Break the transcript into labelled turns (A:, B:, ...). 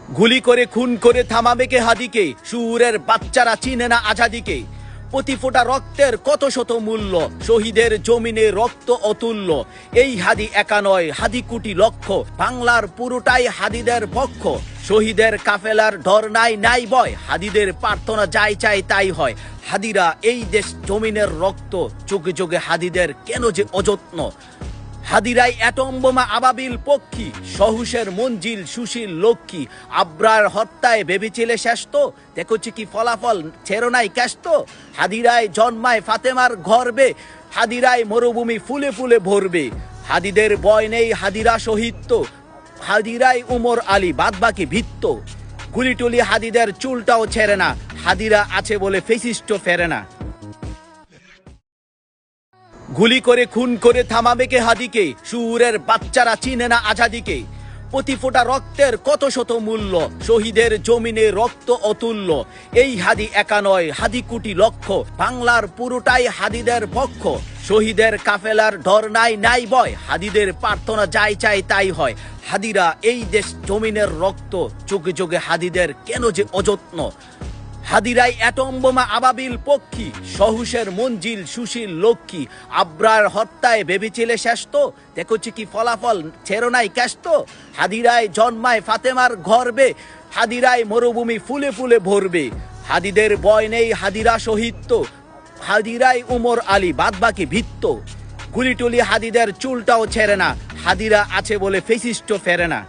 A: গুলি করে খুন করে থামাবে কে হাদিকে, সুরের বাচ্চারা চিনে না আজাদিকে। প্রতি ফোঁটা রক্তের কত শত মূল্য, শহীদের জমিনে রক্ত অতুল্য। এই হাদি একা নয়, হাদি কোটি লক্ষ, বাংলার পুরোটাই হাদিদের পক্ষ। শহীদের কাফেলার ডর নাই নাই ভয়, হাদিদের প্রার্থনা যাই চাই তাই হয়। হাদিরা এই দেশ জমিনের রক্ত, যোগে যোগে হাদিদের কেন যে অযত্ন। হাদিরাই অ্যাটম বোমা আবাবিল পক্ষী, সহুশের মঞ্জিল সুশীল লক্ষ্মী। আব্রার হত্যায় ভেবেছিলে শেষ তো, দেখছি কি ফলাফল ছেড়ো নাই ক্যাস্ত। হাদিরাই জন্মায় ফাতেমার গর্বে, হাদিরাই মরুভূমি ফুলে ফুলে ভরবে। হাদিদের ভয় নেই, হাদিরা শহীদ তো, হাদিরাই উমর আলী বাদ বাকি ভিত্ত। গুলিটুলি হাদিদের চুলটাও ছেড়ে না, হাদিরা আছে বলে ফেসিস্ট ফেরে না। গুলি করে খুন করে থামাবে কে হাদিকে, সুরের বাচ্চারা চিনে না আজাদিকে। প্রতি ফোঁটা রক্তের কত শত মূল্য, শহীদের জমিনে রক্ত অতুল্য। এই হাদি একা নয়, হাদি কোটি লক্ষ, বাংলার পুরোটাই হাদিদের পক্ষ। শহীদের কাফেলার ডর নাই নাই ভয়, হাদিদের প্রার্থনা যাই চাই তাই হয়। হাদিরা এই দেশ জমিনের রক্ত, যোগে যোগে হাদিদের কেন যে অযত্ন। হাদিরাই অ্যাটম বোমা আবাবিল পক্ষী, সহুশের মঞ্জিল সুশীল লক্ষ্মী। আব্রার হত্যায় ভেবেছিলে শেষ তো, দেখছি কি ফলাফল ছেড়ো নাই ক্যাস্ত। হাদিরাই জন্মায় ফাতেমার গর্বে, হাদিরাই মরুভূমি ফুলে ফুলে ভরবে। হাদিদের ভয় নেই, হাদিরা শহীদ তো, হাদিরাই উমর আলী বাদ বাকি ভিত্ত। গুলিটুলি হাদিদের চুলটাও ছেড়ে না, হাদিরা আছে বলে ফেসিস্ট ফেরে না।